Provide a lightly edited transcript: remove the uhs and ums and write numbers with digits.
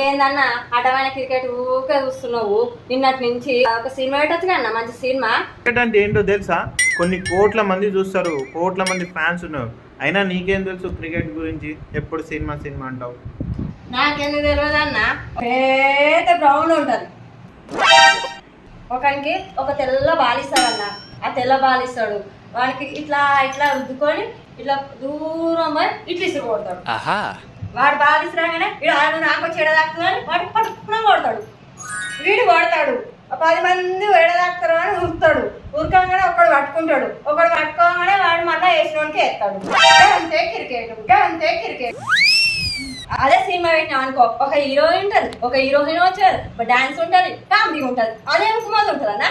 ఏందన్నా అటమైన క్రికెట్ ఊకే చూస్తున్నావు నిన్నటి నుంచి ఒక సినిమా పెట్టచ్చు అన్న మంచి సినిమా. క్రికెట్ అంటే ఏంటో తెలుసా? కొన్ని కోట్ల మంది చూస్తారు, కోట్ల మంది ఫ్యాన్స్ ఉన్నారు. అయినా నీకేం తెలుసు క్రికెట్ గురించి? ఎప్పుడు సినిమా సినిమా అంటావు? నాకెందుకు తెలియదు అన్న, పెద్ద గ్రౌండ్ ఉంటది, ఒకనికి ఒక తెల్ల బాల్ ఇస్తాడన్న, ఆ తెల్ల బాల్ ఇస్తాడు వానికి ఇట్లా ఇట్లా రుద్దుకొని ఇట్లా దూరం పోయి ఇట్లా ఇసురు కొడతాడు. వాడు బాల్ ఇసురాగానే వీడు ఆడు నాకు వచ్చి ఎడదాక్కుతాడు, వాడు పట్టుకుని కొడతాడు, వీడు కొడతాడు, 10 మంది ఎడదాక్కుతారు అని ఉరుకుతాడు, ఉరకంగానే ఒకడు పట్టుకుంటాడు, ఒకడు పట్టుకోగానే వాడు మళ్ళీ వేసినోడికి వేస్తాడు. అంతే క్రికెట్, అంతే క్రికెట్. అదే సినిమా పెట్టినాం అనుకో, ఒక హీరో ఉంటది, ఒక హీరోయిన్ వచ్చారు, డాన్స్ ఉంటది, కామెడీ ఉంటది, అదే మంది ఉంటది అన్న.